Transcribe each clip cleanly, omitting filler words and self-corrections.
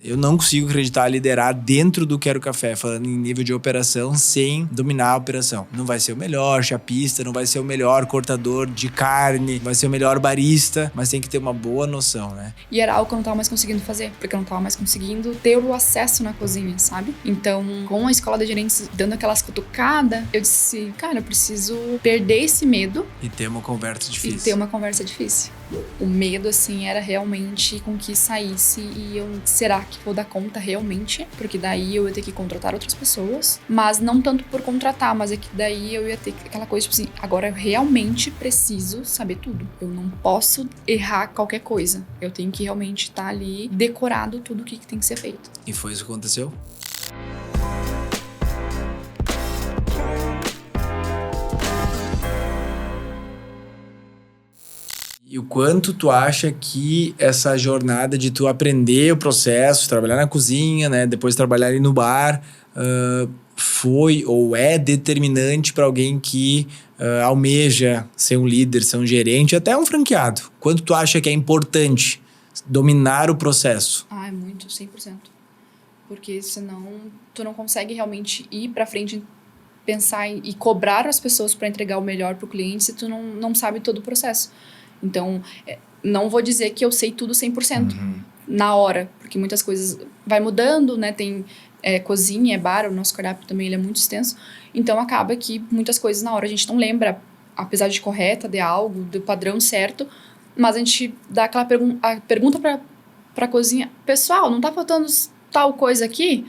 Eu não consigo acreditar liderar dentro do Quero Café, falando em nível de operação, sem dominar a operação. Não vai ser o melhor chapista, não vai ser o melhor cortador de carne, não vai ser o melhor barista, mas tem que ter uma boa noção, né? E era algo que eu não tava mais conseguindo fazer, porque eu não tava mais conseguindo ter o acesso na cozinha, sabe? Então, com a escola de gerentes dando aquelas cutucadas, eu disse, cara, eu preciso perder esse medo. E ter uma conversa difícil. E ter uma conversa difícil. O medo, assim, era realmente com que saísse e eu, será que vou dar conta realmente? Porque daí eu ia ter que contratar outras pessoas, mas não tanto por contratar, mas é que daí eu ia ter aquela coisa, tipo assim, agora eu realmente preciso saber tudo. Eu não posso errar qualquer coisa. Eu tenho que realmente estar ali decorado tudo o que tem que ser feito. E foi isso que aconteceu? E o quanto tu acha que essa jornada de tu aprender o processo, trabalhar na cozinha, né, depois trabalhar ali no bar, foi ou é determinante para alguém que almeja ser um líder, ser um gerente, até um franqueado? Quanto tu acha que é importante dominar o processo? É muito, 100%. Porque senão tu não consegue realmente ir para frente, pensar e cobrar as pessoas para entregar o melhor para o cliente se tu não sabe todo o processo. Então, não vou dizer que eu sei tudo 100% na hora, porque muitas coisas vai mudando, né? Tem cozinha, bar, o nosso cardápio também ele é muito extenso. Então, acaba que muitas coisas na hora a gente não lembra, apesar de correta, de algo, do padrão certo, mas a gente dá aquela pergunta para a cozinha, pessoal, não tá faltando tal coisa aqui?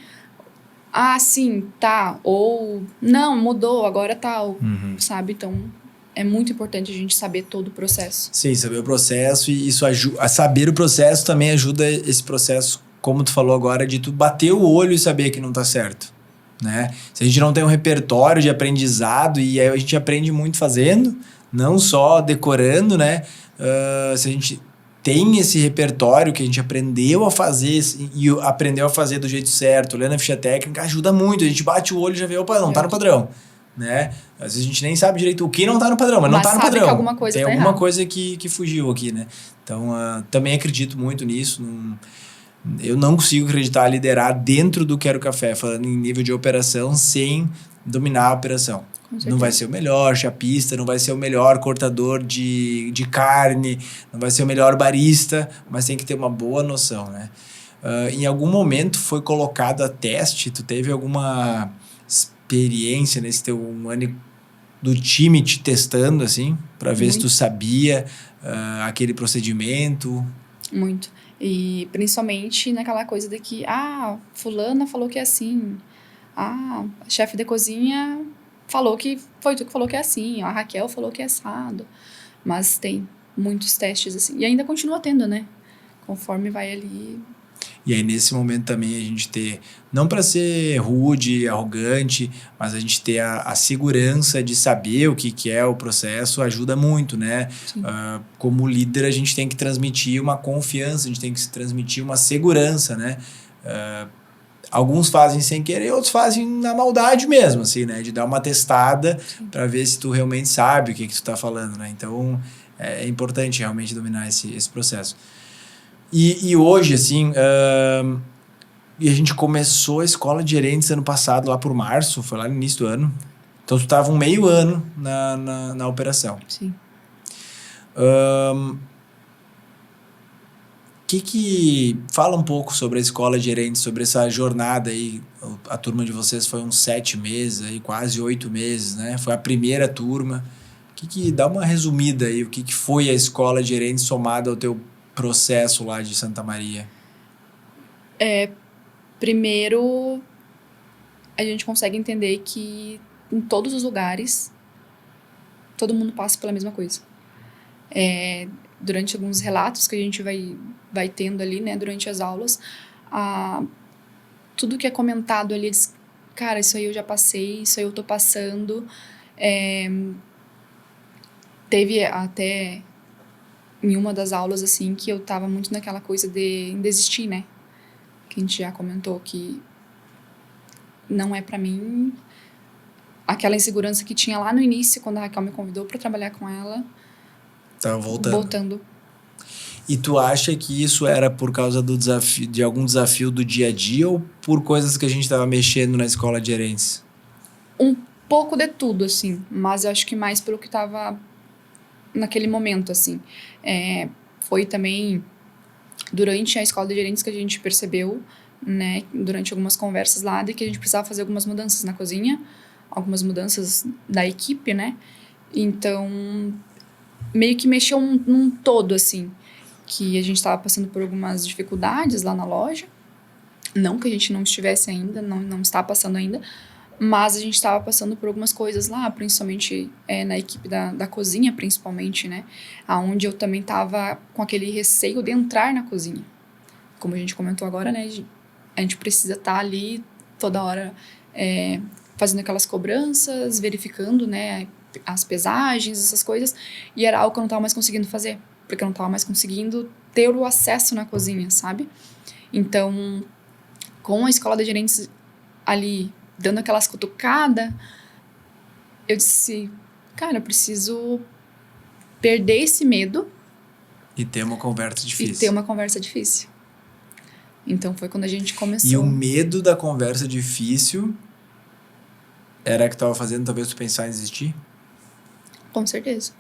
Ah, sim, tá. Ou, não, mudou, agora tal, sabe? Então, é muito importante a gente saber todo o processo. Sim, saber o processo e isso ajuda. Saber o processo também ajuda esse processo, como tu falou agora, de tu bater o olho e saber que não tá certo, né? Se a gente não tem um repertório de aprendizado, e aí a gente aprende muito fazendo, não só decorando, né? Se a gente tem esse repertório que a gente aprendeu a fazer e aprendeu a fazer do jeito certo, olhando a ficha técnica, ajuda muito. A gente bate o olho e já vê, opa, não tá no padrão, né? Às vezes a gente nem sabe direito o que não tá no padrão, mas não tá no padrão. Que alguma coisa tem tá alguma errado. coisa que fugiu aqui, né? Então, também acredito muito nisso. Eu não consigo acreditar liderar dentro do Quero Café, falando em nível de operação, sem dominar a operação. Não vai ser o melhor chapista, não vai ser o melhor cortador de carne, não vai ser o melhor barista, mas tem que ter uma boa noção, né? Em algum momento foi colocado a teste, tu teve alguma experiência nesse teu ano do time te testando, assim, para ver se tu sabia aquele procedimento? Muito. E principalmente naquela coisa de que, fulana falou que é assim, a chefe de cozinha falou que foi tu que falou que é assim, a Raquel falou que é assado. Mas tem muitos testes assim. E ainda continua tendo, né? Conforme vai ali. E aí, nesse momento também, a gente ter, não para ser rude, arrogante, mas a gente ter a segurança de saber o que é o processo ajuda muito, né? Como líder, a gente tem que transmitir uma confiança, a gente tem que transmitir uma segurança, né? Alguns fazem sem querer, outros fazem na maldade mesmo, assim, né? De dar uma testada para ver se tu realmente sabe o que tu tá falando, né? Então, é importante realmente dominar esse processo. E hoje, assim, e a gente começou a escola de gerentes ano passado, lá por março, foi lá no início do ano. Então, tu tava um meio ano na operação. Sim. Fala um pouco sobre a escola de gerentes, sobre essa jornada aí. A turma de vocês foi uns 7 meses, aí, quase 8 meses, né? Foi a primeira turma. Dá uma resumida aí, o que foi a escola de gerentes somada ao teu processo lá de Santa Maria? Primeiro, a gente consegue entender que em todos os lugares, todo mundo passa pela mesma coisa. Durante alguns relatos que a gente vai tendo ali, né, durante as aulas, tudo que é comentado ali, diz, cara, isso aí eu já passei, isso aí eu tô passando. Teve até em uma das aulas, assim, que eu tava muito naquela coisa de desistir, né? Que a gente já comentou que não é pra mim. Aquela insegurança que tinha lá no início, quando a Raquel me convidou pra trabalhar com ela. Tava voltando. E tu acha que isso era por causa do desafio, de algum desafio do dia a dia ou por coisas que a gente estava mexendo na escola de gerentes? Um pouco de tudo, assim, mas eu acho que mais pelo que tava naquele momento, assim. Foi também durante a escola de gerentes que a gente percebeu, né, durante algumas conversas lá, de que a gente precisava fazer algumas mudanças na cozinha, algumas mudanças da equipe, né? Então, meio que mexeu num todo, assim, que a gente estava passando por algumas dificuldades lá na loja. Não que a gente não estivesse ainda, não está passando ainda, mas a gente estava passando por algumas coisas lá, principalmente na equipe da cozinha, principalmente, né? Onde eu também estava com aquele receio de entrar na cozinha. Como a gente comentou agora, né? A gente precisa estar ali toda hora fazendo aquelas cobranças, verificando, né? As pesagens, essas coisas. E era algo que eu não estava mais conseguindo fazer. Porque eu não estava mais conseguindo ter o acesso na cozinha, sabe? Então, com a escola de gerentes ali dando aquelas cutucadas, eu disse, cara, eu preciso perder esse medo. E ter uma conversa difícil. E ter uma conversa difícil. Então foi quando a gente começou. E o medo da conversa difícil era que estava fazendo talvez tu pensar em desistir? Com certeza.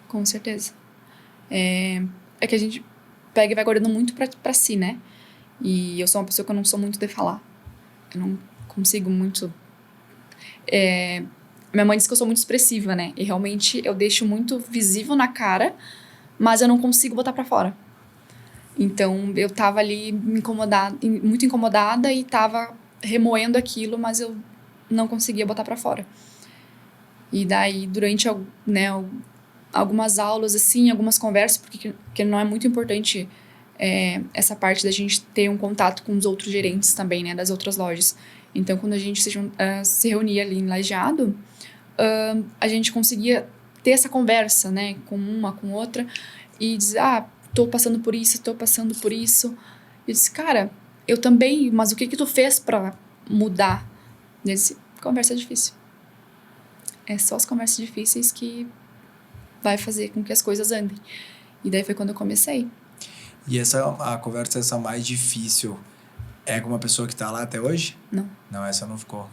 Com certeza. É que a gente pega e vai guardando muito pra si, né? E eu sou uma pessoa que eu não sou muito de falar. Eu não consigo muito... Minha mãe diz que eu sou muito expressiva, né? E realmente eu deixo muito visível na cara, mas eu não consigo botar pra fora. Então, eu tava ali muito incomodada e tava remoendo aquilo, mas eu não conseguia botar pra fora. E daí, durante algumas aulas, assim, algumas conversas, porque não é muito importante essa parte da gente ter um contato com os outros gerentes também, né, das outras lojas. Então, quando a gente se reunia ali em Lajeado, a gente conseguia ter essa conversa, né, com uma, com outra, e dizer, tô passando por isso, tô passando por isso. E eu disse, cara, eu também, mas o que tu fez pra mudar? E eu disse, conversa difícil. É só as conversas difíceis que vai fazer com que as coisas andem. E daí foi quando eu comecei. E a conversa essa mais difícil é com uma pessoa que tá lá até hoje? Não. Não, essa não ficou.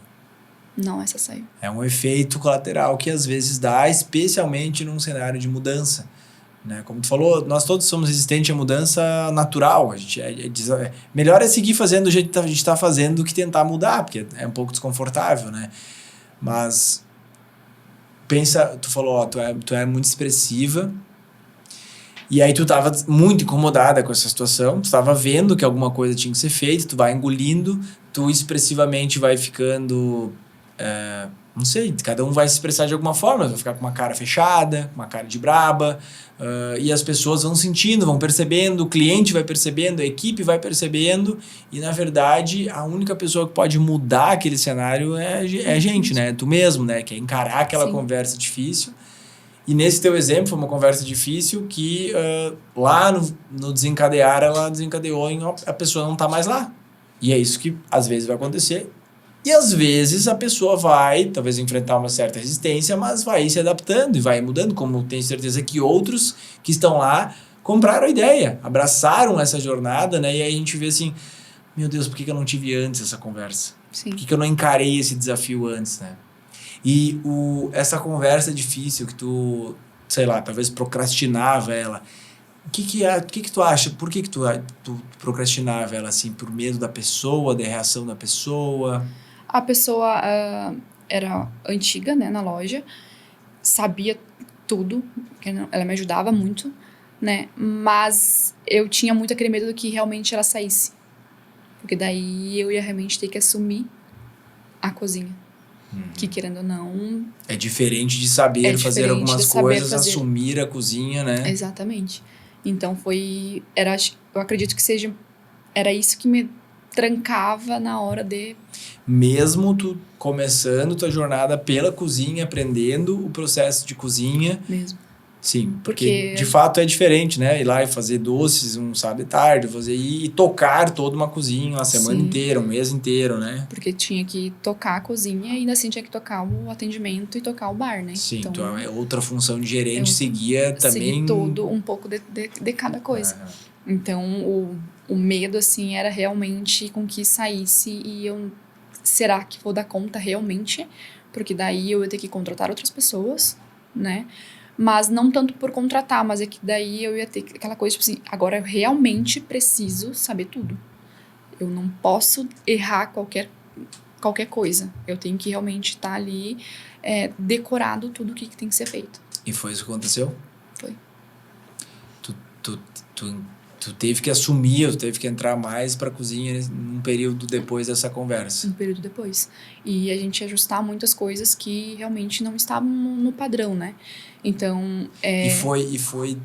Não, essa saiu. É um efeito colateral que às vezes dá, especialmente num cenário de mudança. Né? Como tu falou, nós todos somos resistentes à mudança natural. A gente melhor é seguir fazendo do jeito que a gente está fazendo do que tentar mudar, porque é um pouco desconfortável, né? Mas pensa, tu falou, tu é muito expressiva, e aí tu tava muito incomodada com essa situação, tu tava vendo que alguma coisa tinha que ser feita, tu vai engolindo, tu expressivamente vai ficando... não sei, cada um vai se expressar de alguma forma, vai ficar com uma cara fechada, uma cara de braba, e as pessoas vão sentindo, vão percebendo, o cliente vai percebendo, a equipe vai percebendo, e na verdade a única pessoa que pode mudar aquele cenário é a gente, né? Tu mesmo, né? Que é encarar aquela conversa difícil. E nesse teu exemplo foi uma conversa difícil que lá no desencadear, ela desencadeou em a pessoa não tá mais lá. E é isso que às vezes vai acontecer. E às vezes a pessoa vai, talvez, enfrentar uma certa resistência, mas vai se adaptando e vai mudando, como tenho certeza que outros que estão lá compraram a ideia, abraçaram essa jornada, né? E aí a gente vê assim, meu Deus, por que eu não tive antes essa conversa? Sim. Por que eu não encarei esse desafio antes, né? E essa conversa difícil que tu, sei lá, talvez procrastinava ela, o que tu acha? Por que tu procrastinava ela assim? Por medo da pessoa, da reação da pessoa? A pessoa era antiga, né, na loja, sabia tudo, ela me ajudava muito, né, mas eu tinha muito aquele medo de que realmente ela saísse, porque daí eu ia realmente ter que assumir a cozinha, que querendo ou não... É diferente de saber fazer algumas coisas, assumir a cozinha, né? Exatamente. Então eu acredito que era isso que me trancava na hora de... Mesmo tu começando tua jornada pela cozinha, aprendendo o processo de cozinha. Mesmo. Sim, porque de fato é diferente, né? Ir lá e fazer doces um sábado de tarde, fazer e tocar toda uma cozinha uma semana inteira, um mês inteiro, né? Porque tinha que tocar a cozinha e ainda assim tinha que tocar o atendimento e tocar o bar, né? Sim, então é outra função de gerente, seguia também... Seguir todo um pouco de cada coisa. Então, o medo, assim, era realmente com que saísse e eu... Será que vou dar conta realmente? Porque daí eu ia ter que contratar outras pessoas, né? Mas não tanto por contratar, mas é que daí eu ia ter aquela coisa, tipo assim, agora eu realmente preciso saber tudo. Eu não posso errar qualquer coisa. Eu tenho que realmente estar ali decorado tudo o que tem que ser feito. E foi isso que aconteceu? Foi. Tu teve que assumir, tu teve que entrar mais pra cozinha num período depois dessa conversa. Um período depois. E a gente ia ajustar muitas coisas que realmente não estavam no padrão, né? Então... E foi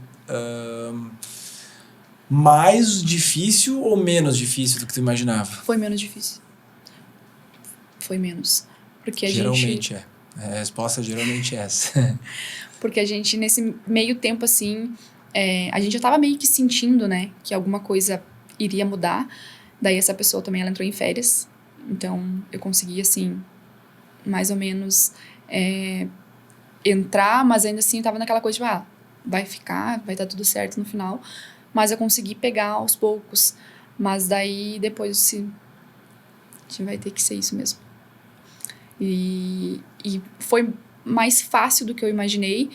mais difícil ou menos difícil do que tu imaginava? Foi menos difícil. Foi menos. Porque geralmente é. A resposta geralmente é essa. Porque a gente, nesse meio tempo, assim... a gente já tava meio que sentindo, né? Que alguma coisa iria mudar. Daí essa pessoa também, ela entrou em férias. Então, eu consegui, assim... mais ou menos... entrar, mas ainda assim tava naquela coisa de... vai ficar, vai dar tudo certo no final. Mas eu consegui pegar aos poucos. Mas daí, depois, assim... a gente vai ter que ser isso mesmo. E foi mais fácil do que eu imaginei,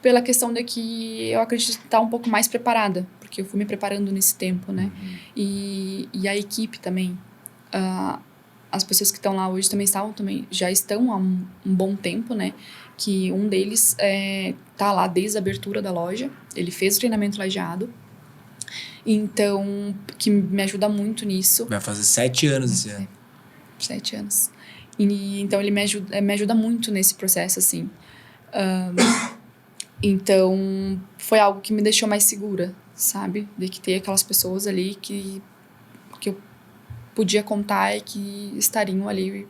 pela questão de que eu acredito estar um pouco mais preparada, porque eu fui me preparando nesse tempo, né? E a equipe também. As pessoas que estão lá hoje já estão há um bom tempo, né? Que um deles tá lá desde a abertura da loja, ele fez o treinamento lajeado, então, que me ajuda muito nisso. Vai fazer 7 anos esse ano. 7 anos. Então, ele me ajuda muito nesse processo, assim. Então, foi algo que me deixou mais segura, sabe? De que ter aquelas pessoas ali que eu podia contar e que estariam ali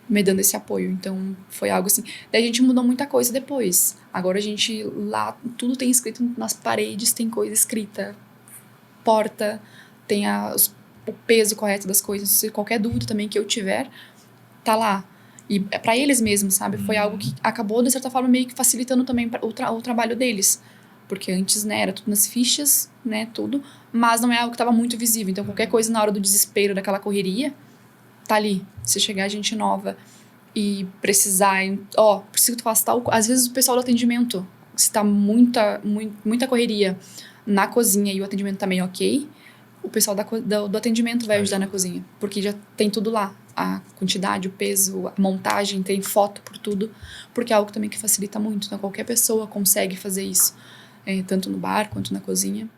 me dando esse apoio. Então, foi algo assim... Daí a gente mudou muita coisa depois. Agora a gente lá, tudo tem escrito nas paredes, tem coisa escrita. Porta, tem o peso correto das coisas. Se qualquer dúvida também que eu tiver, tá lá. E é pra eles mesmos, sabe? Foi algo que acabou, de certa forma, meio que facilitando também o trabalho deles. Porque antes, né, era tudo nas fichas, né, tudo. Mas não é algo que tava muito visível. Então, qualquer coisa na hora do desespero, daquela correria, tá ali. Se chegar gente nova e precisar... preciso que tu faça tal... Às vezes, o pessoal do atendimento, se tá muita correria na cozinha e o atendimento tá meio ok, o pessoal do atendimento vai ajudar na cozinha. Porque já tem tudo lá. A quantidade, o peso, a montagem, tem foto por tudo. Porque é algo também que facilita muito. Então, qualquer pessoa consegue fazer isso. Tanto no bar quanto na cozinha.